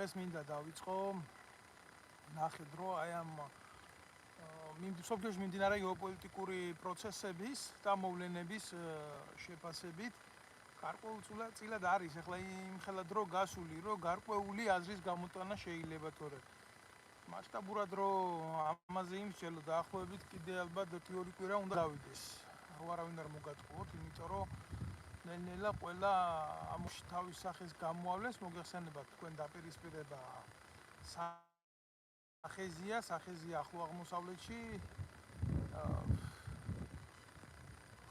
დღეს მინდა დავიწყო ნახე დრო აი ამ სოფლიოში მიმდინარე გეოპოლიტიკური პროცესების და მოვლენების შეფასებით გარკვეულწილად არის ახლა იმხელა დრო გასული, რომ გარკვეული აზრის გამოტანა შეიძლება თორე მასშტაბურად რომ ამაზე იმსჯელო დაახლოებით კიდე ალბათ თეორი კვირა უნდა დავიდეს. არავინ არ მოგატყუოთ, იმიტომ რომ ნელ-ნელა ყველა ამაში თავის სახეს გამოავლეს, მოგეხსენებათ თქვენ დაპირისპირება სახეზია ახლო აღმოსავლეთში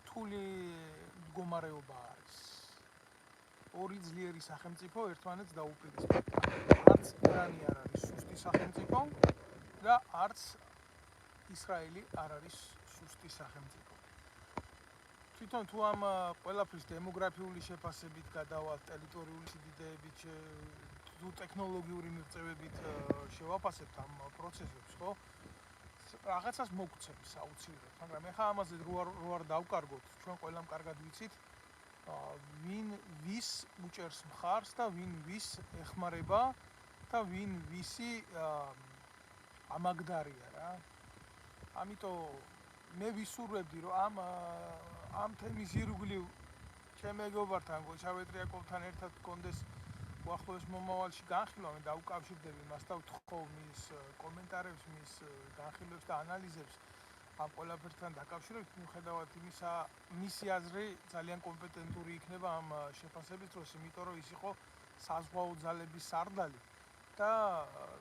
რთული მდგომარეობა არის. ორი ძლიერი სახელმწიფო ერთმანეთს დაუპირისპირდა. არც ირანი არ არის სუსტი სახელმწიფო და არც ისრაელი არ არის სუსტი სახელმწიფო. თვითონ თუ ამ ყველაფრის დემოგრაფიული შეფასებით გადავალთ, ტერიტორიული სიდიდეებით, თუ ტექნოლოგიური მიღწევებით შევაფასებთ ამ პროცესებს, ხო? რაღაცას მოგცემს აუცილებლად, მაგრამ ეხლა ამაზე რო არ დავკარგოთ, ჩვენ ყველამ კარგად ვიცით, ვინ ვის უჭერს მხარს და ვინ ვის ეხმარება და ვინ ვისი ამაგდარია რა. ამიტომ მე ვისურვებდი რომ ამ თემის ირგვლივ ჩემ მეგობართან გოჩავეტრიაკოვთან ერთად გქონდეს უახლოეს მომავალში განხილვა, მე დაუკავშირდები მას და ვთხოვ მის კომენტარებს, მის განხილვებს და ანალიზებს ამ ყველაფერთან დაკავშირებით, მიუხედავად იმისა, მისი აზრი ძალიან კომპეტენტური იქნება ამ შეფასების დროს, იმიტომ რომ ის იყო საზღვაო ძალების სარდალი და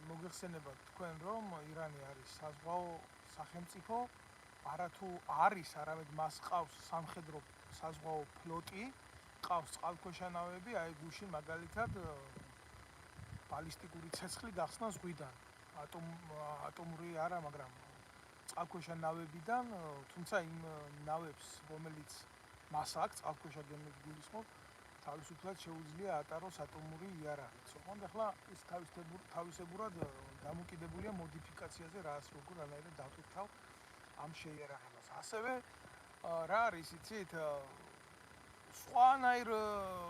მოგეხსენებათ თქვენ, რომ ირანი არის საზღვაო სახელმწიფო, არათუ არის, არამედ მას ყავს სამხედრო საზღვაო ფლოტი, ყავს წყალქვეშა ნავები, აი გუშინ მაგალითად ბალისტიკური ცეცხლი გახსნა ზღვიდან. ატომური არა, მაგრამ წყალქვეშა ნავებიდან, თუმცა იმ ნავებს, რომელიც მას აქვს, წყალქვეშა გემებს გულისხმობ, თავისუფლად შეუძლია ატაროს ატომური იარაღიც. ოღონდ ახლა ის თავისებურად დამოკიდებულია მოდიფიკაციაზე, როგორ დავტვირთავ ამ შეიარაღებას. ასევე რა არის, იცით, სხვანაირ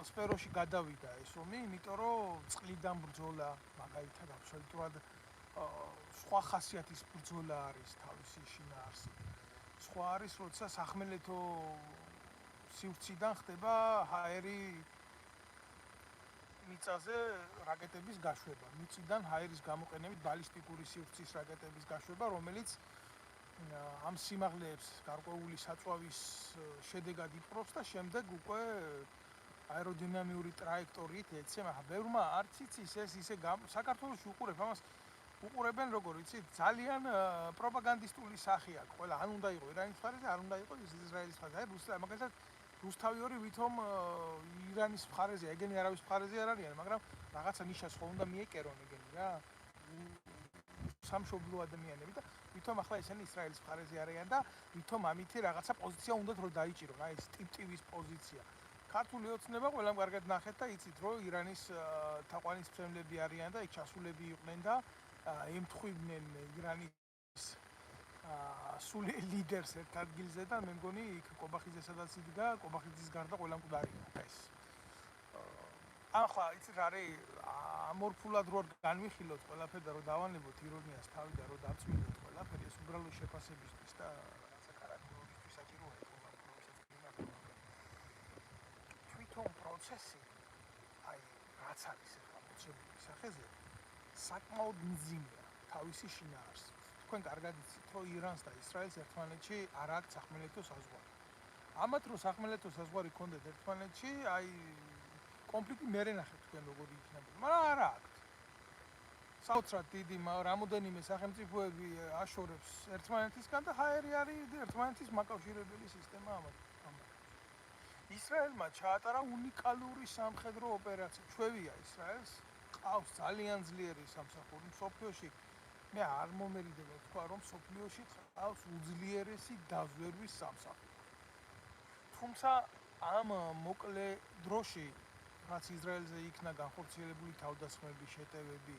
სფეროში გადავიდა ეს ომი, იმიტომ რომ წყლიდან ბრძოლა, მაგალითად, აბსოლუტურად სხვა ხასიათის ბრძოლა არის თავისი შინაარსით. სხვა არის, როცა სახმელეთო სივრციდან ხდება ჰაერი მიწაზე რაკეტების გაშვება, მიწიდან ჰაერის გამოყენებით ბალისტიკური სივრცის რაკეტების გაშვება, რომელიც ამ სიმაღლეებს გარკვეული საწვავის შედეგად იპყრობს და შემდეგ უკვე აეროდინამიური ტრაექტორიით ეცემა. ბევრმა არც იცის ეს ისე საქართველოში უყურებენ როგორ იცით, ძალიან პროპაგანდისტული სახე აქვს. ყველა ან უნდა იყო ირანის მხარეზე, არ უნდა იყო ისრაელის მხარეზე. აი მაგალითად რუსთავიორი ვითომ ირანის მხარეზე, ეგენი არავის მხარეზე არ არიან, მაგრამ რაღაცა ნიშას ხო უნდა მიეკერონ ეგენი რა. სამშობლო ადამიანები და ვითომ ახლა ესენი ისრაელის მხარეზე არიან და ვითომ ამითი რაღაცა პოზიცია უნდათ რომ დაიჭირონ, აი ეს ტიპ-ტივის პოზიცია. ქართული ოცნება ყველამ კარგად ნახეთ და იცით რომ ირანის თაყვანისმცემლები არიან და იქ ჩასულები იყვნენ და ემთხვივდნენ ირანის სულ ლიდერს ერთ ადგილზე და მე მგონი იქ კობახიძესადაც იდგა, კობახიძის გარდა ყველა მკვდარია ეს. ახლა იცით რა არის ამორფულად რო განვიხილოთ ყველაფერი და რო დავანებოთ ირონიას თავი და რო დაწვიდოთ ყველაფერი ეს უბრალოდ შეფასებისთვის და რაღაცა კარაკტერულისთვის საჭიროა თვითონ პროცესი აი რაც არის ახლა მოწმობის სახეზე საკმაოდ მძიმეა თავისი შინაარსით. თქვენ კარგად იცით რომ ირანს და ისრაელს ერთმანეთში არ აქვს სახმელეთო საზღვარი. ამათ რო სახმელეთო საზღვარი ქონდეთ ერთმანეთში, აი კონფლიქტი მერე ნახეთ თქვენ როგორი იქნებოდა, მაგრამ არა აქვს. საოცრად დიდი რამოდენიმე სახელმწიფოები აშორებს ერთმანეთისგან და ჰაერი არის ერთმანეთის მაკავშირებელი სისტემა ამათ. ისრაელმა ჩაატარა უნიკალური სამხედრო ოპერაცია. ჩვევია ისრაელს, ყავს ძალიან ძლიერი სამსახური მსოფლიოში. მე არ მომერიდება თქვა რომ მსოფლიოში ყავს უძლიერესი დაზვერვის სამსახური. თუმცა ამ მოკლე დროში რაც ისრაელზე იქნა განხორციელებული თავდასხმები, შეტევები,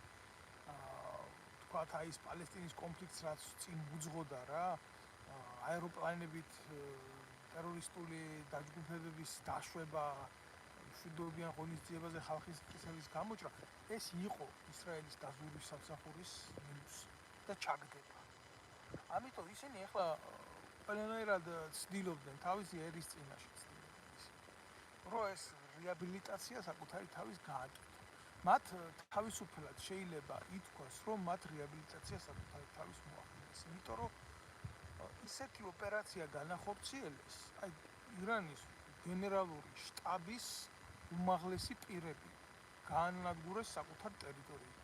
თქვათ აი ეს პალესტინის კონფლიქტს რაც წინ უძღოდა რა, აეროპლანებით ტერორისტული დაჯგუფებების დაშვება, მშვიდობიან ღონისძიებაზე ხალხის წესების გამოჭრა, ეს იყო ისრაელის დაზვერვის სამსახურის მინუსი და ჩაგდება. ამიტომ ისინი ახლა ყველანაირად ცდილობდნენ თავისი ერის წინაშე რომ ეს რეაბილიტაცია საკუთარი თავის გააკეთონ. მათ თავისუფლად შეიძლება ითქვას, რომ მათ რეაბილიტაცია საკუთარი თავის მოახდინეს, იმიტომ რომ ისეთი ოპერაცია განახორციელეს, აი ირანის გენერალური შტაბის უმაღლესი პირები გაანადგურეს საკუთარ ტერიტორიაზე.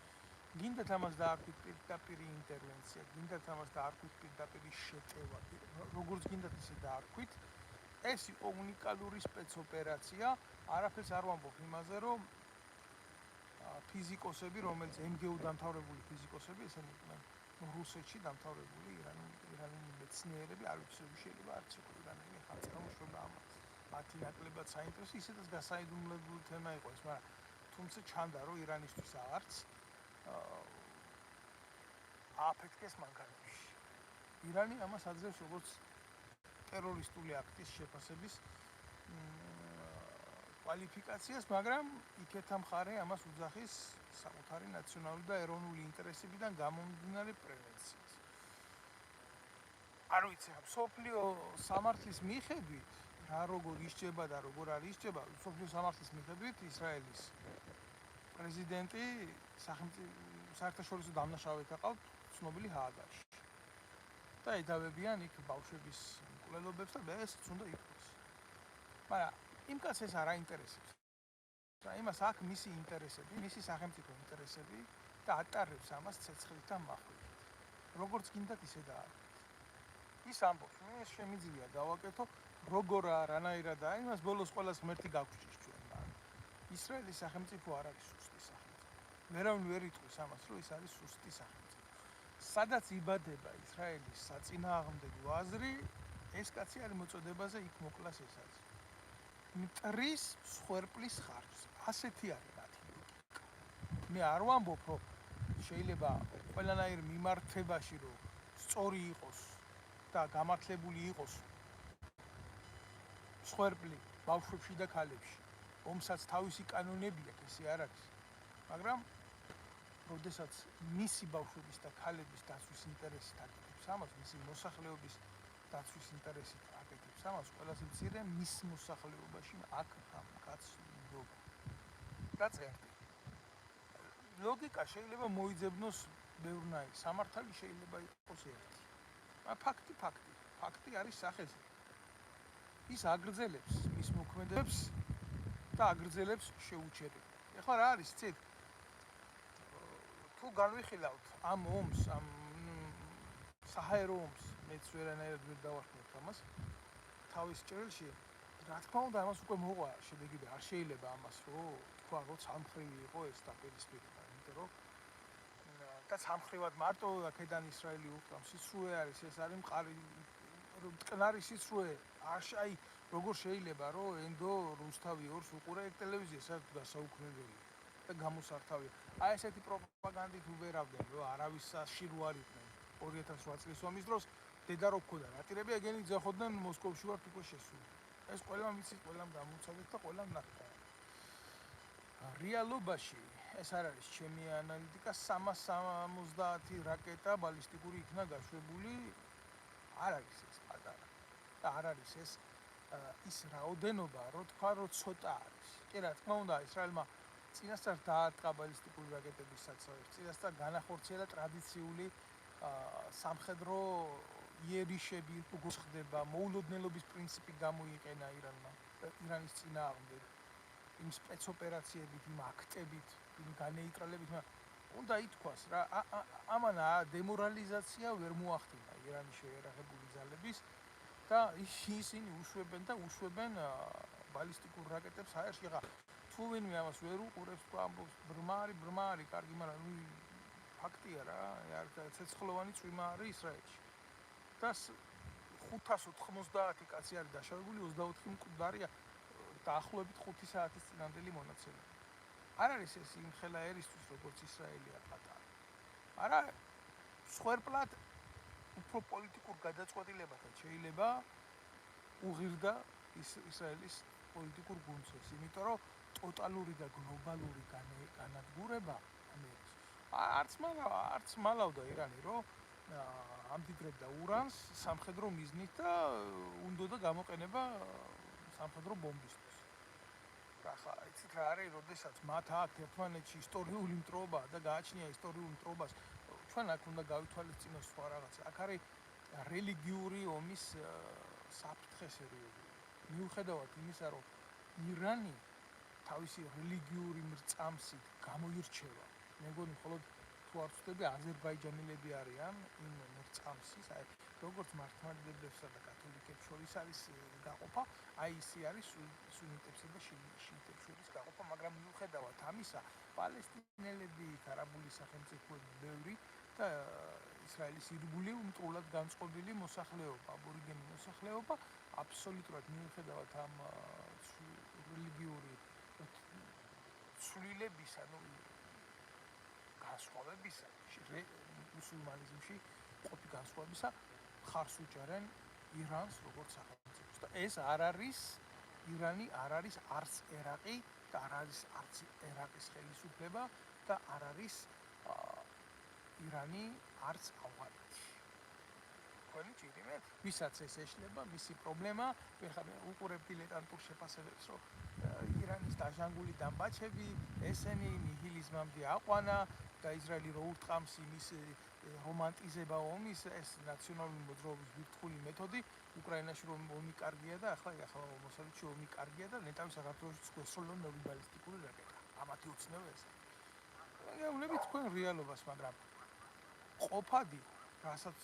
გინდათ ამას დაარქვით პირდაპირი ინტერვენცია, გინდათ ამას დაარქვით პირდაპირი შეტევა, როგორც გინდათ ისე დაარქვით, ეს იყო უნიკალური სპეცოპერაცია, არაფერს არ ვამბობ იმაზე, რომ ფიზიკოსები, რომელიც MGU დამთავრებული ფიზიკოსები, ესენი იყვნენ რუსეთში დამთავრებული ირანული მეცნიერები, არ ვიცი, შეიძლება არც იყო ირანელი ხალხმოშვება ამას. მათი ნაკლებად საინტერესო, ისედაც გასაიდუმლოებული თემა იყო ეს, მაგრამ თუმცა ჩანდა, რომ ირანისთვის აღარც ააფეთქეს მანქანებში. ირანი ამას აძლევს როგორც ტერორისტული აქტის შეფასების კვალიფიკაციას, მაგრამ იქეთა მხარე ამას უძახის საკუთარი ნაციონალური და ეროვნული ინტერესებიდან გამომდინარე პრევენციას. არ ვიცი, მსოფლიო სამართლის მიხედვით რა როგორ ისჯება და როგორ არ ისჯება, მსოფლიო სამართლის მიხედვით ისრაელის პრეზიდენტი საერთაშორისო დამნაშავეთა ყავთ ცნობილი ჰააგაში. და ედავებიან იქ ბავშვების მკვლელობებს და ეს უნდა ითქვას. მაგრამ იმ კაცს ეს არ აინტერესებს. იმას აქ მისი ინტერესები, მისი სახელმწიფო ინტერესები და ატარებს ამას ცეცხლით და მახვით. როგორც გინდათ ისე დაარქვით. ის ამბობს, მე შემიძლია გავაკეთო როგორ არანაირადაა, იმას ბოლოს ყველას ღმერთი გაგვჭირს ჩვენ, მაგრამ ისრაელის სახელმწიფო არ არის სუსტი სახელმწიფო. ვერავინ ვერ იტყვის ამას, რომ ის არის სუსტი სახელმწიფო. სადაც იბადება ისრაელის საწინააღმდეგო აზრი, ეს კაცი არის მოწოდებაზე იქ მოკლას ეს არის. მტრის მსხვერპლის ხარჯზე. ასეთი არის მათი ლოგიკა. მე არ ვამბობ, რომ შეიძლება ყველანაირ მიმართებაში რომ სწორი იყოს და გამართლებული იყოს მსხვერპლი ბავშვებში და ქალებში. ომსაც თავისი კანონები აქვს, ესე არ არის. მაგრამ როდესაც მისი ბავშვების და ქალების დაცვის ინტერესით აკეთებს ამას, მისი მოსახლეობის დაცვის ინტერესით აკეთებს ამას, ყველაზე მცირე მის მოსახლეობაში აქ კაცს ნდობა. დაწერდი. ლოგიკა შეიძლება მოიძებნოს ბევრნაირი, სამართალი შეიძლება იყოს ერთი. ფაქტი არის სახეზე. ის აგრძელებს მის მოქმედებს და აგრძელებს შეუჩერებას. ეხლა რა არის, ცით? თუ განვიხილავთ ამ ომს, ამ საჰაერო ომს, მეც ვერანაირად ვერ დავახმართ ამას თავის ჭრილში, რა თქმა უნდა, ამას უკვე მოყვა შედეგები, არ შეიძლება ამას თქვა, რომ სამხრივი იყო ეს დაპირისპირება, იმიტომ რომ და სამხრივად მარტო აქედან ისრაელი უკრავს, სიცრუე არის, ეს არის მყარი მტკნარი სიცრუე, აი როგორ შეიძლება რომ ენდო რუსთავი ორს უყურე ტელევიზიას, სადაც გასაუქმებელი და გამოსართავია. აი ესეთი პროპაგანდით უბერავდნენ, რომ არავის საში რო არ იყვნენ 2008 წლის ომის დროს დედა რო გქონდა, რატირები ეგენი ძახოდნენ მოსკოვში ვართ უკვე შესული. ეს ყველამ ვიცით, ყველამ დამუცადეთ და ყველამ ნახეთ. რეალობაში ეს არ არის ჩემი ანალიტიკა, 370 რაკეტა ბალისტიკური იქნა გაშვებული, არ არის ეს პატარა. და არ არის ეს ის რაოდენობა, რომ თქვა, რომ ცოტა არის. კი რა თქმა უნდა, ისრაელმა წინასწარ დაარტყა ბალისტიკური რაკეტების საცავებს, წინასწარ განახორციელა ტრადიციული სამხედრო იერიშები, როგორც ხდება, მოულოდნელობის პრინციპი გამოიყენა ირანის წინააღმდეგ, იმ სპეცოპერაციებით, იმ აქტებით, იმ განეიტრალებით, უნდა ითქვას რა, ამან დემორალიზაცია ვერ მოახდინა ირანის შეიარაღებული ძალების და ისინი უშვებენ ბალისტიკურ რაკეტებს აერში. თუ ვინმე ამას ვერ უყურებს, თუ ამბობს ბრმა არის, კარგი, მაგრამ ფაქტია რა, ცეცხლოვანი წვიმა არის ისრაელში. და 590 კაცი არის დაშავებული, 24 მკვდარია დაახლოებით 5 საათის წინანდელი მონაცემები. არ არის ეს იმხელა ერისთვის, როგორც ისრაელია პატარა. არა, მსხვერპლად უფრო პოლიტიკურ გადაწყვეტილებათა შეიძლება უღირდა ისრაელის პოლიტიკურ გუნცეს, იმიტომ რომ ტოტალური და გლობალური განადგურება ამერიკის არც მალავდა ირანი რომ ამდიდრებდა ურანს სამხედრო მიზნით და უნდოდა გამოყენება სამხედრო ბომბისთვის. ახლა იცით რა არის, როდესაც მათ აქ ერთმანეთში ისტორიული მტრობა და გააჩნია ისტორიულ მტრობას, ჩვენ აქ უნდა გავითვალისწინოს სხვა რაღაც. აქ არის რელიგიური ომის საფრთხე სერიოზული. მიუხედავად იმისა, რომ ირანი თავისი რელიგიური მრწამსით გამოირჩევა, მე მგონი მხოლოდ თუ არ ვცდები აზერბაიჯანელები არიან იმ მრწამსის, აი როგორც მართლმადიდებლებსა და კათოლიკებს შორის არის გაყოფა, აი ისე არის სუნიტებსა და შიიტებს შორის გაყოფა, მაგრამ მიუხედავად ამისა, პალესტინელები, არაბული სახელმწიფოები ბევრი და ისრაელის ირგვლივ მტრულად განწყობილი მოსახლეობა, აბორიგენი მოსახლეობა, აბსოლუტურად მიუხედავად ამ რელიგიური ცვლილებისა, განსხვავებისა, მუსულმანიზმში ყოფი განსხვავებისა, ხარს უჭერენ ირანს როგორც სახელმწიფოს და ეს არ არის ირანი, არ არის არც ერაყი და არ არის არც ერაყის ხელისუფლება და არ არის ირანი არც ავღანეთი. თქვენი ჭირიმეთ, ვისაც ეს ეშლება, მისი პრობლემა, უყურებ დილეტანტურ შეფასებებს, რომ ირანის დაჟანგული დამბაჩები, ესენი ნიჰილიზმამდე აყვანა და ისრაელი რო ურტყამს იმის რომანტიზება ომის, ეს ნაციონალური მოძრაობის ვირთხული მეთოდი, უკრაინაში რომ ომი კარგია და ახლა მოსავლეთში ომი კარგია და ნეტავი საქართველოშიც გვესროლონ ბალისტიკური რაკეტა. ამათი უცნაური ეს. გეუბნებით თქვენ რეალობას, მაგრამ ყოფადი, რასაც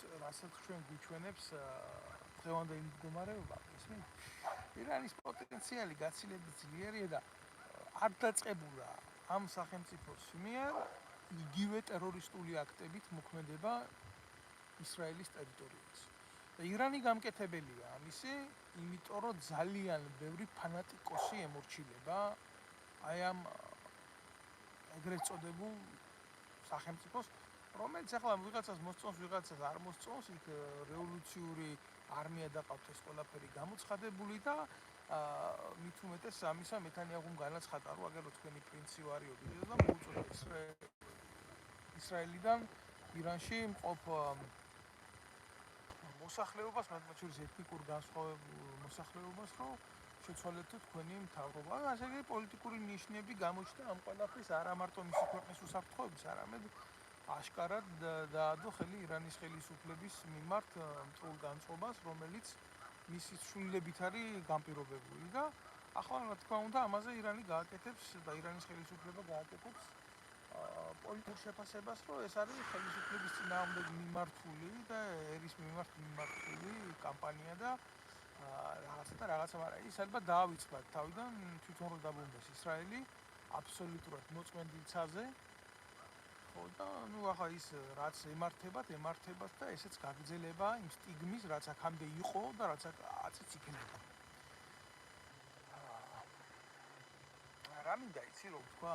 ჩვენ გვიჩვენებს დღევანდელი მდგომარეობა, ისმენთ? ირანის პოტენციალი გაცილებით ძლიერია და არ დაწყებულა ამ სახელმწიფოს მიერ იგივე ტერორისტული აქტებით მოქმედება ისრაელის ტერიტორიაზე. და ირანი გამკეთებელია ამისი, იმიტომ რომ ძალიან ბევრი ფანატიკოსი ემორჩილება აი ამ ეგრეთ წოდებულ სახელმწიფოს, რომელიც ახლა ვიღაცას მოსწონს, ვიღაცას არ მოსწონს, იქ რევოლუციური არმია დაყავთ ეს ყველაფერი გამოცხადებული და მით უმეტეს ამისა მეთანიაჰუმ განაცხადა, რომ აგერ თქვენი პრინცი ვარიობი და მოუწოდა ისრაელიდან ირანში მყოფ მოსახლეობას, მათ შორის ეთნიკურ განსხვავებულ მოსახლეობას, რომ შეცვალეთ თქვენი მთავრობა. ასე იგი პოლიტიკური ნიშნები გამოჩნდა ამ ყველაფრის, არა მარტო მისი ქვეყნის უსაფრთხოების, არამედ აშკარად დაადო ხელი ირანის ხელისუფლების მიმართ მტრულ განწყობას, რომელიც მისი ცვლილებით არის განპირობებული და ახლა რა თქმა უნდა ამაზე ირანი გააკეთებს და ირანის ხელისუფლება გააკეთებს პოლიტიკურ შეფასებას, რომ ეს არის ხელისუფლების წინააღმდეგ მიმართული და ერის მიმართ მიმართული კამპანია და რაღაცა, მაგრამ ის ალბათ დაავიწყდა თავიდან თვითონ რომ დაბრუნდეს ისრაელი აბსოლუტურად მოწმენდილ ცაზე. ხო და ახლა ის რაც ემართებათ და ესეც გაგრძელება იმ სტიგმის, რაც აქამდე იყო და რაც აწიც იქნება. რა მინდა იცი რომ თქვა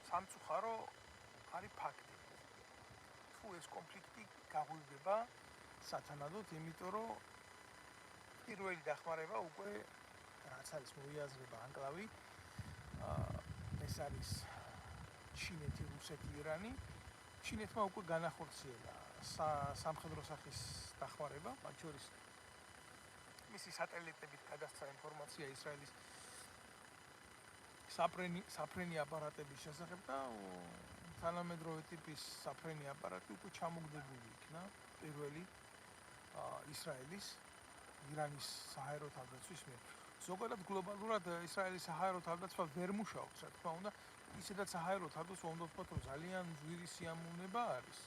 სამწუხარო არის ფაქტი. თუ ეს კონფლიქტი გაღვივდება სათანადოდ, იმიტომ რომ პირველი დახმარება უკვე რაც არის მოიაზრება ანკლავი, ეს არის ჩინეთი, რუსეთი, ირანი. ჩინეთმა უკვე განახორციელა სამხედრო სახის დახმარება, მათ შორის მისი სატელიტებით გადასცა ინფორმაცია ისრაელის საფრენი აპარატების შესახებ და თანამედროვე ტიპის საფრენი აპარატი უკვე ჩამოგდებული იქნა პირველი ისრაელის ირანის საჰაერო თავდაცვის მიერ. ზოგადად გლობალურად ისრაელის საჰაერო თავდაცვა ვერ მუშაობს, რა თქმა უნდა, ისედაც საჰაერო თავდაცვა უნდა ვთქვათ, რომ ძალიან ძვირი სიამოვნება არის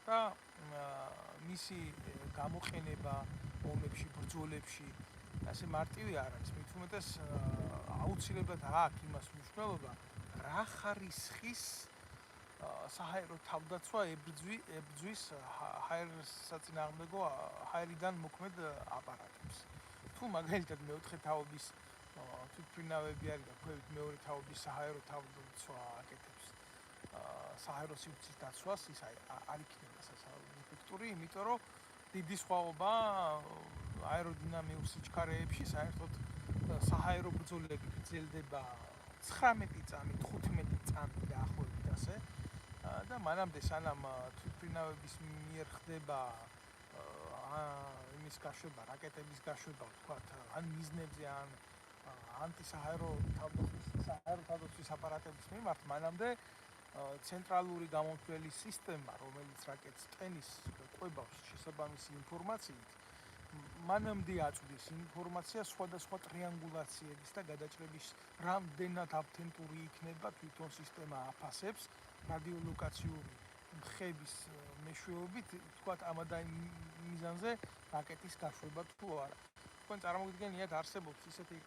და მისი გამოყენება ომებში, ბრძოლებში ასე მარტივი არ არის. მით უმეტეს აუცილებლად აქვს იმას მნიშვნელობა, რა ხარისხის საჰაერო თავდაცვა ებრძვის ჰაერიდან მოქმედ აპარატებს. თუ მაგალითად მეოთხე თაობის თვითმფრინავები არის და ქვევით მეორე თაობის საჰაერო თავდაცვა აკეთებს საჰაერო სივრცის დაცვას, ის არ იქნება სასწაული ეფექტური, იმიტომ რომ დიდი სხვაობა აეროდინამიურ სიჩქარეებში საერთოდ საჰაერო ბრძოლები გრძელდება 19 წამი, 15 წამი დაახლოებით ასე. და მანამდე სანამ თვითმფრინავების მიერ ხდება იმის გაშვება, რაკეტების გაშვება, ვთქვათ, ან მიზნებზე, ან ანტისაჰაერო თავდაცვის აპარატების მიმართ, მანამდე ცენტრალური გამომთვლელი სისტემა, რომელიც რაკეტს ტენის ყვებავს შესაბამისი ინფორმაციით, მანამდე აწვდის ინფორმაცია სხვადასხვა ტრიანგულაციების და გადაჭრების რამდენად ავთენტური იქნება თვითონ სისტემა აფასებს რადიოლოკაციური მხების მეშვეობით, თქვათ, ამ და იმ მიზანზე რაკეტის გაშვება თუ არა. თქვენ წარმოგიდგენიათ, არსებობს ისეთი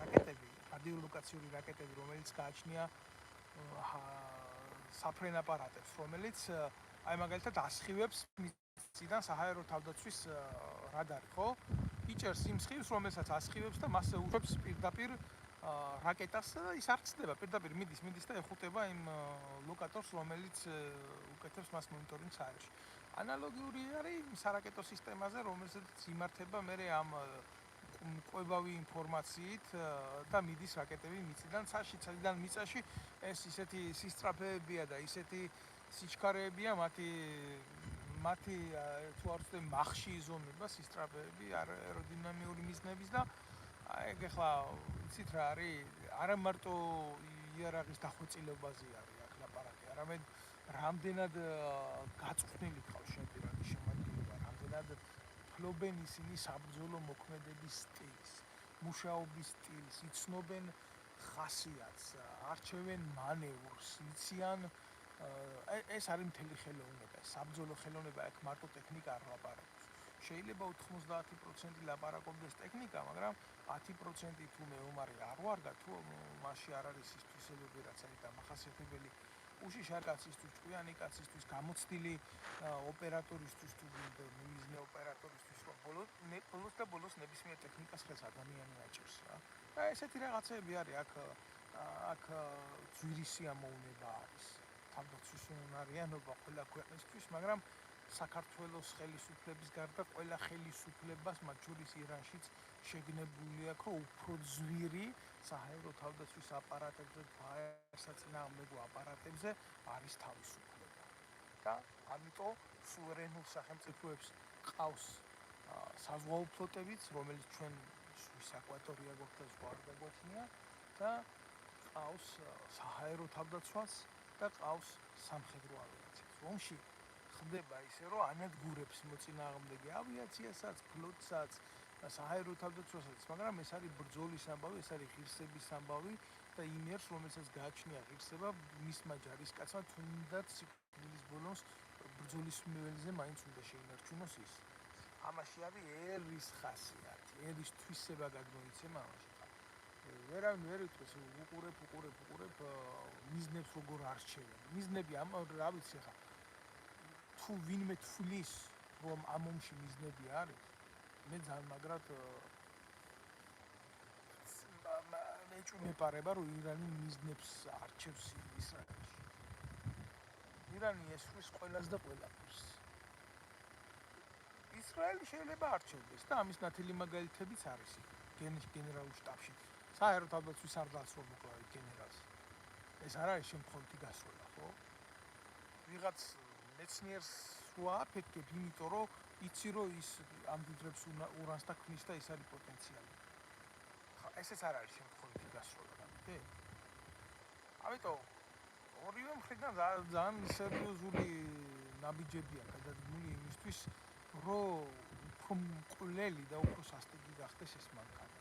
რაკეტები, რადიოლოკაციური რაკეტები, რომელიც გააჩნია საფრენ აპარატებს, რომელიც აი მაგალითად ასხივებს მიწიდან საჰაერო თავდაცვის რადარი, ხო? იჭერს იმ სხივს, რომელსაც ასხივებს და მასზე უშვებს პირდაპირ რაკეტას და ის არ ცდება, პირდაპირ მიდის და ეხუტება იმ ლოკატორს, რომელიც უკეთებს მას მონიტორინგს აერში. ანალოგიური არის სარაკეტო სისტემაზე, რომელსაც იმართება მე ამ ყვებავი ინფორმაციით და მიდის რაკეტები მიწიდან ცაში, ციდან მიწაში. ეს ისეთი სისწრაფეებია და ისეთი სიჩქარეებია, მათი თუ არ ვთქვი მახში იზომება სისწრაფეები აეროდინამიური მიზნების და ეგ ახლა იცით რა არის, არა მარტო იარაღის დახვეწილებაზე არის აქ ლაპარაკი, არამედ რამდენად გაწვრთნილი ყავს შემდგარი შემადგენლობა, რამდენად ფლობენ ისინი საბრძოლო მოქმედების სტილს, მუშაობის სტილს, იცნობენ ხასიათს, არჩევენ მანევრს, იციან ეს არის მთელი ხელოვნება, საბრძოლო ხელოვნება, აქ მარტო ტექნიკა არ ლაპარაკობს. შეიძლება 90% ლაპარაკობდეს ტექნიკა, მაგრამ 10% თუ მეომარი არ ვარგა, თუ მასში არ არის ის თვისებები, რაც არის დამახასიათებელი უშიშ არ კაცისთვის, ჭკვიანი კაცისთვის, გამოცდილი ოპერატორისთვის თუ მიზნე ოპერატორისთვის, რომ ბოლოს ნებისმიერ ტექნიკას ხელს ადამიანი აჭერს რა. და ესეთი რაღაცები არის, აქ ძვირი ამოუნება არის. თავდაცვის უნარიანობა ყველა ქვეყნისთვის, მაგრამ საქართველოს ხელისუფლების გარდა ყველა ხელისუფლებას, მათ შორის ირანშიც შეგნებული აქვს, რომ უფრო ძვირი საჰაერო თავდაცვის აპარატებზე, საწინააღმდეგო აპარატებზე არის თავისუფლება. და ამიტომ სუვერენულ სახელმწიფოებს ყავს საზღვაო ფლოტებიც, რომელიც ჩვენ სვის აკვატორია გვაქვს და სხვა არ დაგვაჩნია და ყავს საჰაერო თავდაცვას და ყავს სამხედრო ავიაციას. ომში ხდება ისე, რომ ანადგურებს მოწინააღმდეგე ავიაციასაც, ფლოტსაც, საჰაერო თავდაცვასაც, მაგრამ ეს არის ბრძოლის ამბავი, ეს არის ღირსების ამბავი და იმ ერს, რომელსაც გააჩნია ღირსება, მისმა ჯარისკაცმა თუნდაც სიკვდილის ბოლოს ბრძოლის მიზნზე მაინც უნდა შეინარჩუნოს ის. ამაში არის ერის ხასიათი, ერის თვისება გადმოიცემა ამაში. ვერავინ ვერ იტყვის, უყურებ მიზნებს როგორ არჩევენ. მიზნები რა ვიცი ხა. თუ ვინმე თვლის, რომ ამ ომში მიზნები არის, მე ძალიან მაგრად მეჭვმეპარება, რომ ირანი მიზნებს არჩევს ისრაელში. ირანი ესვრის ყველას და ყველაფერს. ისრაელი შეიძლება არჩევდეს და ამის ნათელი მაგალითებიც არის გენერალურ შტაბში. საჰაერო თავდაცვის სარდალს რომ მოკლავით გენერალს. ეს არ არის შემთხვევითი გასროლა, ხო? ვიღაც მეცნიერს რო აფეთქებ, იმიტომ რომ იცი რომ ის ამდიდრებს ურანს და ქმნის და ის არის პოტენციალი. ესეც არ არის შემთხვევითი გასროლა, გაგიგე? ამიტომ ორივე მხრიდან ძალიან სერიოზული ნაბიჯებია გადადგმული იმისთვის, რომ უფრო მკვლელი და უფრო სასტიკი გახდეს ეს მანქანა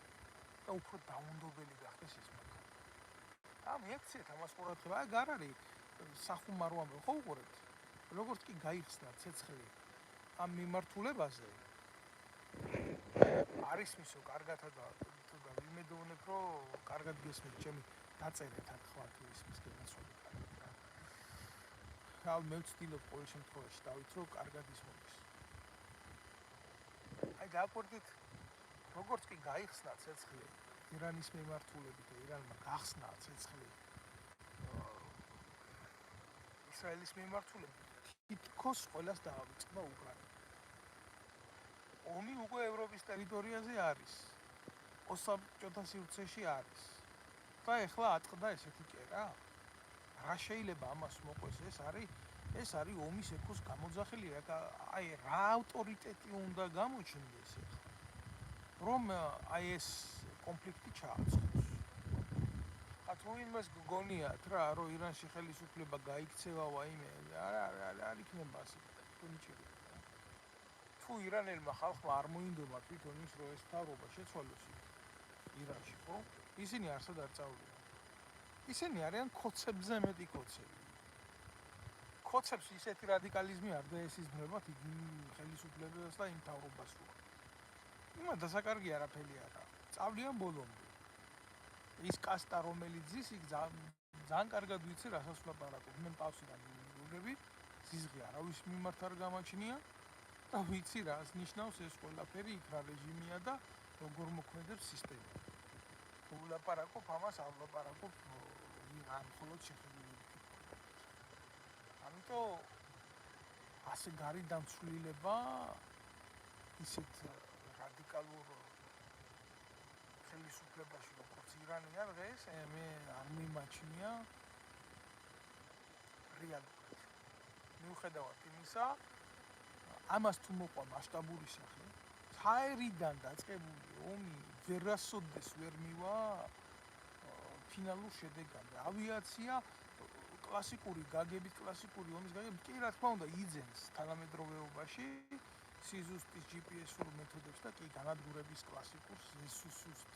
და უფრო დაუნდობელი გახდეს ეს მანქანა. მიაქციეთ ამას ყურადღება, აქ არ არის სახუმარო ამბავი, ხო უყურებთ? როგორც კი გაიხსნა ცეცხლი ამ მიმართულებაზე, არის მისო კარგათა და ვიმედოვნებ, რომ კარგად გესმით ჩემი დაწერეთ აქ ხვალ თუ ისმის გადაცვლა. მე ვცდილობ ყოველ შემთხვევაში დავით, რომ კარგად ისმის. აი დააკვირდით, როგორც კი გაიხსნა ცეცხლი ირანის მიმართულებით და ირანმა გახსნა ცეცხლი ისრაელის მიმართულებით, თითქოს ყველას დაავიწყდა უკრაინა. ომი უკვე ევროპის ტერიტორიაზე არის. ოსაბჭოთა სივრცეში არის. და ეხლა ატყდა ესეთი წერა. რა შეიძლება ამას მოყვეს? ეს არის ომის ექოს გამოძახილი, აი რა ავტორიტეტი უნდა გამოჩნდეს ეხლა. რომ აი ეს კონფლიქტი ჩააწყოს. თუ იმას გგონიათ რა, რომ ირანში ხელისუფლება გაიქცევა ვაიმე, არ იქნება ასე. თუ ირანელმა ხალხმა არ მოინდომა თვითონ ის, რომ ეს მთავრობა შეცვალოს ირანში, ხო? ისინი არსად არ წავიდიან. ისინი არიან ქოცებზე მეტი ქოცები. ქოცებს ისეთი რადიკალიზმი არ დაესიზმრებათ იმ ხელისუფლებას და იმ მთავრობას რო. იმან დასაკარგი არაფერი არა. წავლიან ბოლომდე. ის კასტა რომელიც ზის იქ ძალიან კარგად ვიცი რასაც ვლაპარაკობ. მე პავსიდან მივიღები, ზიზღი არავის მიმართ არ გამაჩნია და ვიცი რას ნიშნავს ეს ყველაფერი იქ რა რეჟიმია და როგორ მოქმედებს სისტემა. თუ ვლაპარაკობ ამას არ ვლაპარაკობ ამ მხოლოდ შეხედულებით. ამიტომ ასე გარიდან ცვლილება ისეთ რადიკალურ ხელისუფლებაში როგორც ირანია დღეს მე არ მიმაჩნია რეალურად. მიუხედავად იმისა, ამას თუ მოყვა მასშტაბური სახე, ჰაერიდან დაწყებული ომი ვერასოდეს ვერ მივა ფინალურ შედეგამდე. ავიაცია კლასიკური გაგებით, კლასიკური ომის გაგებით კი რა თქმა უნდა იძენს თანამედროვეობაში სიზუსტის GPS-ურ მეთოდებს და კი განადგურების კლასიკურ სიზუსტ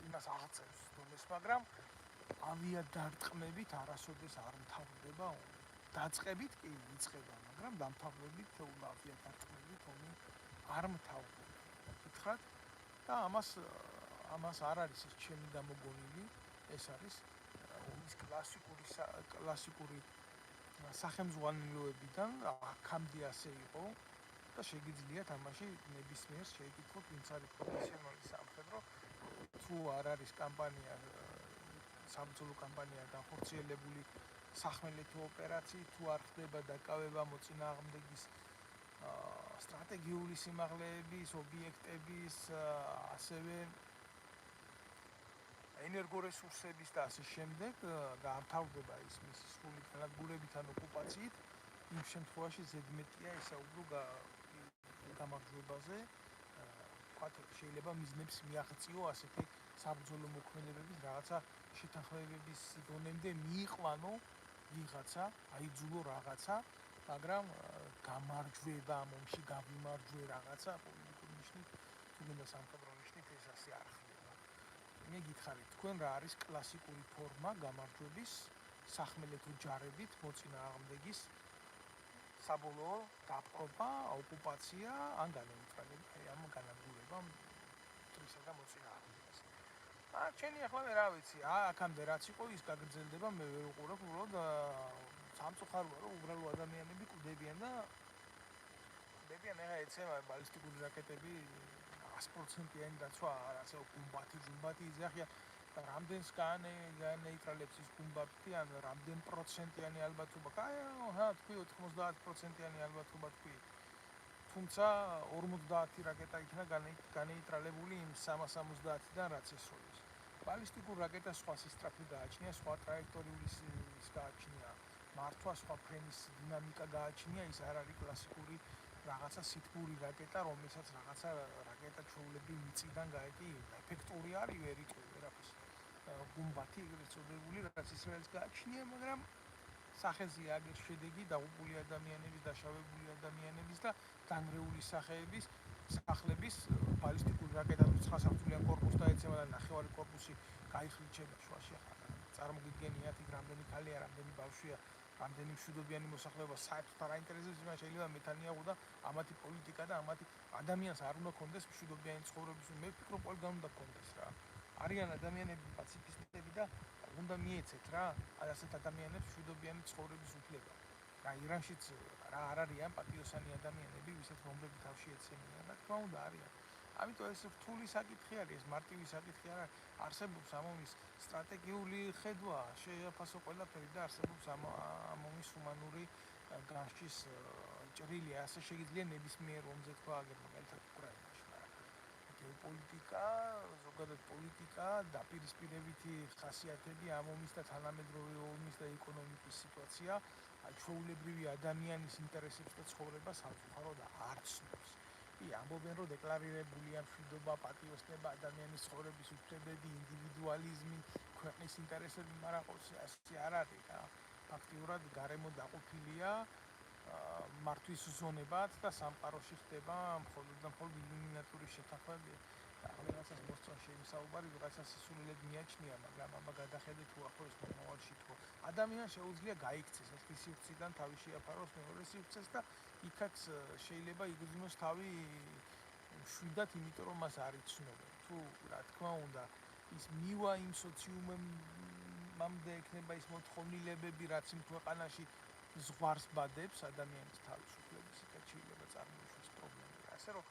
იმას აღწევს დონეს, მაგრამ ავიადარტყმებით არასოდეს არ მთავრდება ომი. დაწყებით კი იწყება, მაგრამ დამთავრებით ავიადარტყმებით ომი არ მთავრდება. გითხრათ და ამას არ არის ეს ჩემი გამოგონილი, ეს არის ომის კლასიკური სახელმძღვანელოებიდან აქამდე ასე იყო და შეგიძლიათ ამაში ნებისმიერს შეეკითხოთ ვინც არის პროფესიონალი სამხედრო თუ არ არის კამპანია საბრძოლო კამპანია განხორციელებული სახმელეთო ოპერაციით თუ არ ხდება დაკავება მოწინააღმდეგის სტრატეგიული სიმაღლეების ობიექტების ასევე ენერგორესურსების და ასე შემდეგ და არ თავდება ის მისი სრული განადგურებით ან ოკუპაციით, იმ შემთხვევაში ზედმეტია ესაუბრო გამარჯვებაზე, ვთქვათ, შეიძლება მიზნებს მიაღწიო ასეთი საბრძოლო მოქმედებების რაღაცა შეთანხმებების დონემდე მიიყვანო ვიღაცა, აიძულო რაღაცა, მაგრამ გამარჯვება მომში გავიმარჯვე რაღაცა პოლიტიკური ნიშნით, თუნდაც სამხედრო ნიშნით ეს ასე არ ხდება. მე გითხარით, თქვენ რა არის კლასიკური ფორმა გამარჯვების სახმელეთო ჯარებით მოწინააღმდეგის საბოლოო დაპყრობა, ოკუპაცია ან განეუტრალება, ამ განადგურება მტრისა და მოწინააღმდეგეს. ჩემი ახლა მე რა ვიცი, აქამდე რაც იყო ის გაგრძელდება, მე ვერ უყურებ, უბრალოდ სამწუხაროა, რომ უბრალო ადამიანები კვდებიან და კვდებიან ახლა ეცემა ბალისტიკური რაკეტები 100%-იანი დაცვა არ ასე გუმბათი იძახია რამდენს განეიტრალებს ის გუმბათი ან რამდენ პროცენტიანი ალბათობა თქვი 90%-იანი ალბათობა თქვი თუმცა 50 რაკეტა იქნა განეიტრალებული იმ 370-დან რაც ესროლის ბალისტიკურ რაკეტას სხვა სისწრაფე გააჩნია, სხვა ტრაექტორიული ის გააჩნია, მართვა სხვა ფრენის დინამიკა გააჩნია, ის არ არის კლასიკური რაღაცა სითბური რაკეტა, რომელსაც რაღაცა რაკეტა ჩვეულები მიწიდან გაეტი, ეფექტური არის ვერ იტყვი ვერაფერს. გუმბათი ეგრეთ წოდებული, რაც ისრაელს გააჩნია, მაგრამ სახეზე აგერ შედეგი დაღუპული ადამიანების, დაშავებული ადამიანების და დანგრეული სახლების ბალისტიკური რაკეტა ცხრასართულიან კორპუსს დაეცემა და ნახევარი კორპუსი გაიხლიჩება შუაში. წარმოგიდგენიათ იქ რამდენი ქალია, რამდენი ბავშვია, რამდენი მშვიდობიანი მოსახლეობა საერთოდ არ აინტერესებს, იმან შეიძლება მეთანიაჰუ და ამათი პოლიტიკა და ამათი ადამიანს არ უნდა კონდეს მშვიდობიანი ცხოვრების, მე ვფიქრობ ყველგან უნდა კონდეს რა. არიან ადამიანები პაციფისტები და უნდა მიეცეთ რა, ასეთ ადამიანებს მშვიდობიანი ცხოვრების უფლება. რა ირანშიც რა არ არიან პატიოსანი ადამიანები, ვისაც რომლები თავში ეცემიან, რა თქმა უნდა არიან. ამიტომ ეს რთული საკითხი არის, ეს მარტივი საკითხი არ არის. არსებობს ამ ომის სტრატეგიული ხედვა, შეაფასო ყველაფერი და არსებობს ამ ომის ჰუმანური განსჯის ჭრილია, ასე შეიძლება ნებისმიერ ომზე თქვა აგერ მაგალითად უკრაინაში, მაგრამ გეოპოლიტიკა, ზოგადად პოლიტიკა, დაპირისპირებითი ხასიათები ამ ომის და თანამედროვე ომის და ეკონომიკის სიტუაცია ჩვეულებრივი ადამიანის ინტერესებს და ცხოვრებას სამწუხაროდ არ ცნობს. კი, ამბობენ, რომ დეკლარირებულია მშვიდობა, პატიოსნება, ადამიანის ცხოვრების უფლებები, ინდივიდუალიზმი, ქვეყნის ინტერესები, მაგრამ ასე არ არის რა. ფაქტიურად გარემო დაყოფილია მართვის ზონებად და სამყაროში ხდება მხოლოდ და მხოლოდ ილუმინატურის შეთანხმება. რაღაცას მოსწონს შეიმსაუბარი, რაღაცას სისულელად მიაჩნია, მაგრამ აბა გადახედეთ უახლოეს მომავალში თუ ადამიანს შეუძლია გაიქცეს ერთი სივრციდან თავი შეაფაროს მეორე სივრცეს და იქაც შეიძლება იგრძნოს თავი მშვიდად, იმიტომ რომ მას არ იცნობენ. თუ რა თქმა უნდა ის მივა იმ სოციუმამდე ექნება ის მოთხოვნილებები, რაც იმ ქვეყანაში ზღვარს ბადებს ადამიანის თავისუფლების, იქაც შეიძლება წარმოიშვას პრობლემები. ასე რომ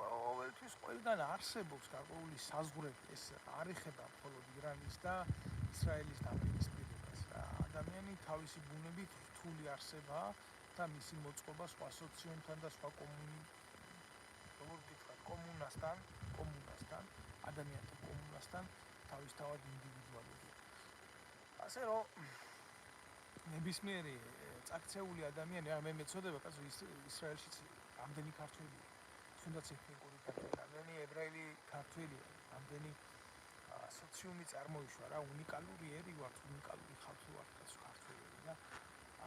ყოველთვის ყველგან არსებობს გარკვეული საზღვრები, ეს არ ეხება მხოლოდ իրანის და ისრაელის დაპირისპირებას რა. ადამიანი თავისი ბუნებით რთული არსება და მისი მოწყობა სხვა სოციუმთან და სხვა კომუნასთან, ადამიანთა კომუნასთან თავისთავად ინდივიდუალურია. ასე რომ ნებისმიერი წაქცეული ადამიანი, მე მეცოდება კაცო ისრაელშიც რამდენი ქართველია, თუნდაც ეთნიკური ქართველი, რამდენი ებრაელი ქართველია, რამდენი სოციუმი წარმოიშვა რა, უნიკალური ერი ვართ, უნიკალური ხალხი ვართ კაცო ქართველები და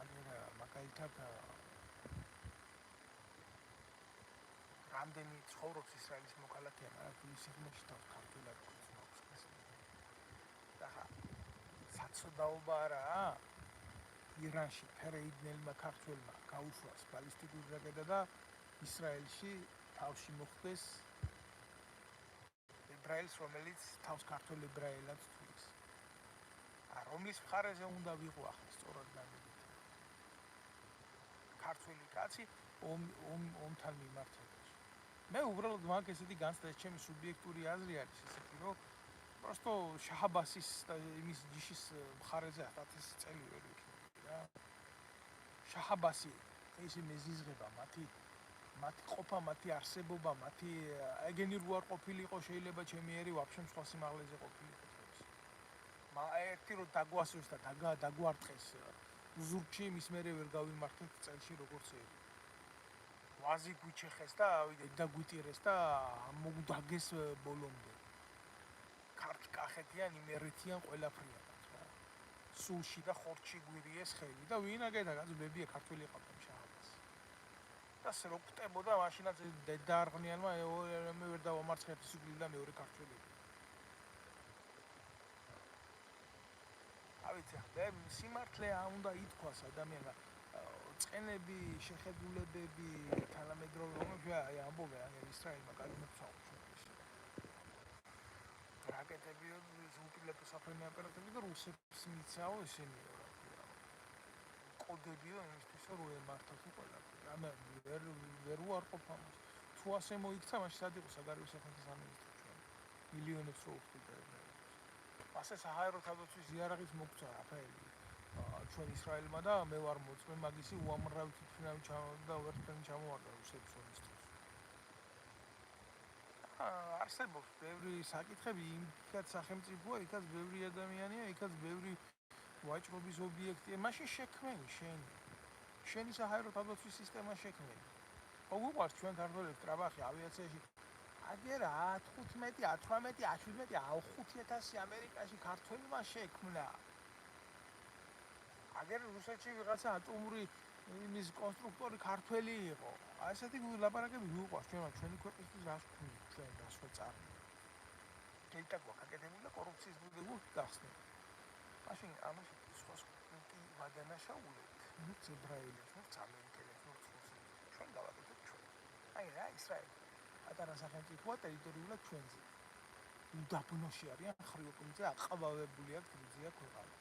აგერ მაგალითად რამდენი ცხოვრობს ისრაელის მოქალაქეა, მაგრამ თუ ისე ხმაში თავს ქართველად გვწმობს და საცოდაობა არაა ირანში ფერეიდნელმა ქართველმა გაუშვას ბალისტიკური რაკეტა და ისრაელში თავში მოხდეს ებრაელს, რომელიც თავს ქართველ ებრაელად თვლის. რომლის მხარეზე უნდა ვიყო ახლა სწორად დამედით. ქართველი კაცი ომთან მიმართებაში. მე უბრალოდ მაგ ესეთი განცდა, ეს ჩემი სუბიექტური აზრი არის ესეთი, რომ просто შაჰაბასის და იმის ჯიშის მხარეზე 1000 წელი ვერ ვიქნები რა. შაჰაბასი ეს მეზიზღება მათი ყოფა, მათი არსებობა, მათი ეგენი რო არ ყოფილიყო, შეიძლება ჩემი ერი ვაფშე სხვა სიმაღლეზე ყოფილიყო. ერთი რო დაგვასვეს და დაგვარტყეს ზურგში, მის მერე ვერ გავიმართეთ წელში როგორც ერი. ვაზი გვიჩეხეს და დაგვიტირეს და მოგდაგეს ბოლომდე. კახეთიან, იმერეთიან ყველაფრიანად რა. სულში და ხორცში გვირიეს ხელი და ვინ აგეთა კაცო ბებია ქართველი ყავდა შაჰაბას. და ასე რო კვდებოდა მაშინაც დაარღნიანმა მე ვერ დავამარცხე ერთი სიგული და მეორე ქართველი. ავიცი, სიმართლე უნდა ითქვას ადამიანმა, წყენები, შეხედულებები, თანამედროვე ომები ამბობენ აგერ ისრაელმა გადმოცავა რაკეტები უპილოტო საფრენი აპარატები და რუსებს მიცაო ესენი რა ქვია. კოდებიო იმისთვის რომ ემართათ ყველაფერი. ვერ უარყოფ ამას. თუ ასე მოიქცა, მაშინ სად იყო საგარეო საქმეთა სამინისტრო ჩვენ? მილიონებს რო უხდიდა. ასე საჰაერო თავდაცვის იარაღიც მოგცა რაფაელი. ჩვენ ისრაელმა და მე ვარ მოწმე მაგისი უამრავი თვითმფრინავი და ვერტფრენი ჩამოვარდა რუსების ომის დროს. არსებობს ბევრი საკითხები, იქაც სახელმწიფოა, იქაც ბევრი ადამიანია, იქაც ბევრი ვაჭრობის ობიექტია, მაშინ შექმენი შენი საჰაერო თავდაცვის სისტემა შექმენი. მოგვიყვარს ჩვენ ქართველებს ტრაბახი ავიაციაში აგერ 15, 18, 17, 5000 ამერიკაში ქართველმა შექმნა. აგერ რუსეთში ვიღაცა ატომური იმის კონსტრუქტორი ქართველი იყო. ასეთი ლაპარაკები მიუყვარს ჩვენი ქვეყნისთვის რას გვქონდა ჩვენ რასვე წარმო. დელტა გვაკეთებული და კორუფციის ბუდები გახსნით. მაშინ ამაში სხვა კი ვადანაშაულებთ. ნუ ებრაელებს, ნუ ამერიკელებს, ნუ ჩვენ გავაკეთეთ ჩვენ. აი რა ისრაელი. ატარა სახელმწიფოა ტერიტორიულად ჩვენზე. უდაბნოში არიან ხრიოკუმზე აყბავებული აქვს გრუზია ქვეყანა.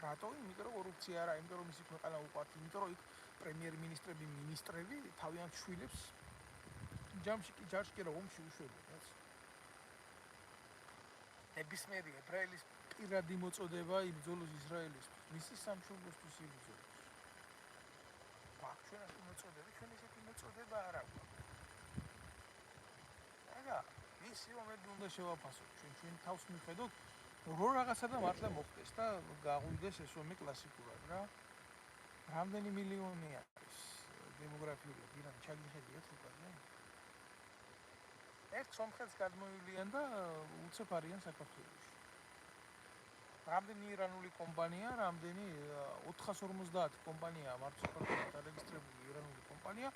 რატო? იმიტომ რომ კორუფცია არა, იმიტომ რომ მისი ქვეყანა უყვართ, იმიტომ რომ იქ პრემიერ-მინისტრები, მინისტრები თავიანთ შვილებს ჯარში კი რა ომში უშვებენ, რაც. ნებისმიერი ებრაელის პირადი მოწოდება იბრძოლოს ისრაელისთვის, მისი სამშობლოსთვის იბრძოლოს. გვაქვს ჩვენ ეს მოწოდება, ჩვენ ესეთი მოწოდება არ აქვს. არა, ისი მომენტი უნდა შევაფასოთ, ჩვენ თავს მიხედოთ, რო რაღაცა და მართლა მოხდეს და გაღვიდეს ეს ომი კლასიკურად რა. რამდენი მილიონი არის დემოგრაფიული ირანი ჩაგიხედიათ უკანე? ერთ სომხეთს გადმოივლიან და უცებ არიან საქართველოში. რამდენი ირანული კომპანია, რამდენი 450 კომპანია მართ საქართველოს დარეგისტრირებული ირანული კომპანია,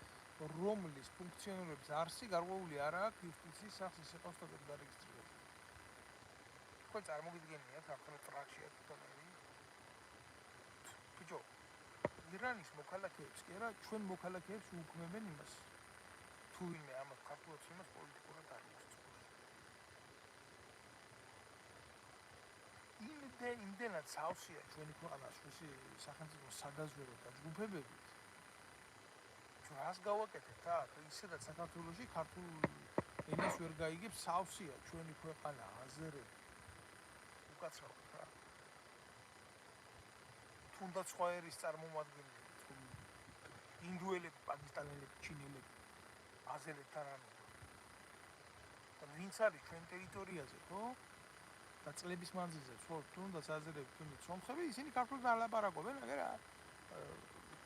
რომლის ფუნქციონირების არსი გარკვეული არ აქვს იუსტიციის სახლის ეპოსტატები დარეგისტრირებული. ხო წარმოგიდგენიათ ახლა ტრაქშია თვითონები. ბიჭო, ირანის მოქალაქეებს კი არა, ჩვენ მოქალაქეებს უქმებენ იმას. თუ ვინმე ამას ქართულებს იმას პოლიტიკურად არ მოსწონს. იმდენად სავსეა ჩვენი ქვეყანას მისი სახელმწიფო სადაზვერო დაჯგუფებებით. ჩვენ რას გავაკეთებთ აქ? ისედაც საქართველოში ქართულ ენას ვერ გაიგებს, სავსეა ჩვენი ქვეყანა, აზერები. უკაცრავად რა. თუნდაც სხვა ერის წარმომადგენლები, ინდუელები, პაკისტანელები, ჩინელები, აზერებთან არ უნდა. და ვინც არის ჩვენ ტერიტორიაზე, ხო? და წლების მანძილზე თუნდაც აზერები, თუნდაც სომხები, ისინი ქართულად არ ლაპარაკობენ, მაგრამ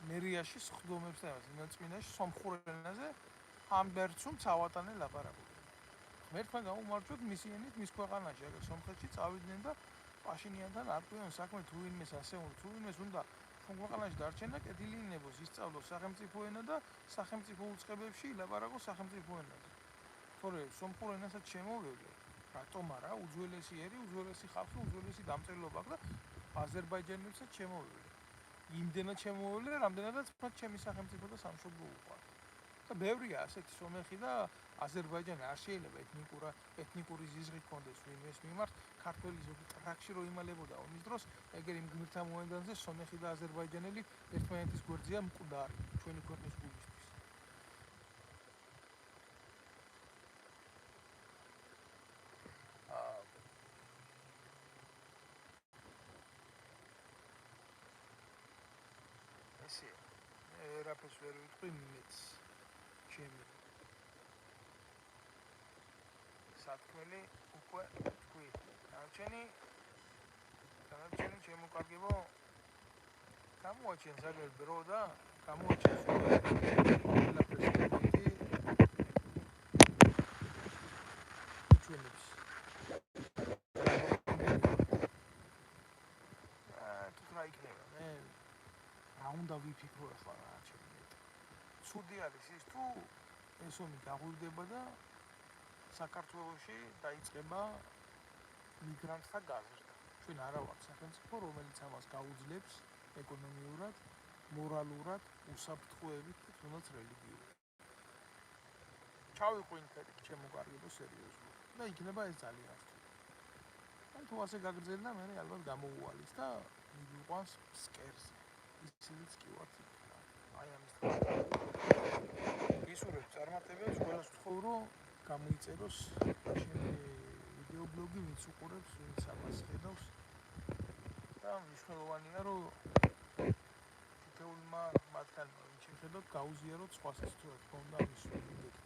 მერიაში სხდომებს და წმინდანში სომხურ ენაზე ამ ბერცუნ ცავატანე ლაპარაკობენ. ღმერთმა გაუმარჯვოთ მისი ენით მის ქვეყანაში, აგერ სომხეთში წავიდნენ და პაშინიანთან არ ყვიან საქმე თუ ვინმეს ასეულ, თუ ვინმეს უნდა ჩვენ ქვეყანაში დარჩენა, კეთილინებოს, ისწავლოს სახელმწიფო ენა და სახელმწიფო უწყებებში ილაპარაკოს სახელმწიფო ენაზე. თორე სომხურ ენასაც შემოვევლე, რატომ არა, უძველესი ერი, უძველესი ხალხი, უძველესი დამწერლობა აქვს და აზერბაიჯანელებსაც შემოვევლე. იმდენად შემოვევლე, რამდენადაც მათ ჩემი სახელმწიფო და სამშობლო უყვართ. და ბევრია ასეთი სომეხი და აზერბაიჯანი არ შეიძლება ეთნიკური ზიზღი ჰქონდეს ვინმეს მიმართ, ქართველი ზოგი ტრაქში რო იმალებოდა ომის დროს, ეგერ იმ გმირთა მოედანზე სომეხი და აზერბაიჯანელი ერთმანეთის გვერდზეა მკვდარი ჩვენი ქვეყნის გულისთვის. ესე ერაფერს ვერ ვიტყვი მეც ჩემი სათქმელი უკვე თქვი. დანარჩენი შემოკარგებო გამოაჩენს აგერ დრო და გამოაჩენს ჩვენებს. თუ რა იქნება, მე რა უნდა ვიფიქრო ახლა რა ჩემი. ცუდი არის ის თუ ეს ომი გაღვივდება და საქართველოში დაიწყება მიგრანტთა გაზრდა. ჩვენ არა ვართ სახელმწიფო, რომელიც ამას გაუძლებს ეკონომიურად, მორალურად, უსაფრთხოებით და თუნდაც რელიგიურად. ჩავიყვინეთ შემოკარგებო სერიოზულად და იქნება ეს ძალიან რთული. თუ ასე გაგრძელდა, მე ალბათ გამოუვალის და მიგვიყვანს ფსკერზე. ისიც კი ვართ იქ. აი ამის ისურვებ წარმატებებს, ყველას ვთხოვ, რომ გამოიწეროს შენი ვიდეობლოგი, ვინც უყურებს, ვინც ამას ხედავს. და მნიშვნელოვანია, რომ თითოეულმა მათგანმა, ვინც შეხედოთ, გაუზიაროთ სხვასაც თუ რა თქმა უნდა ამის მიზეზი.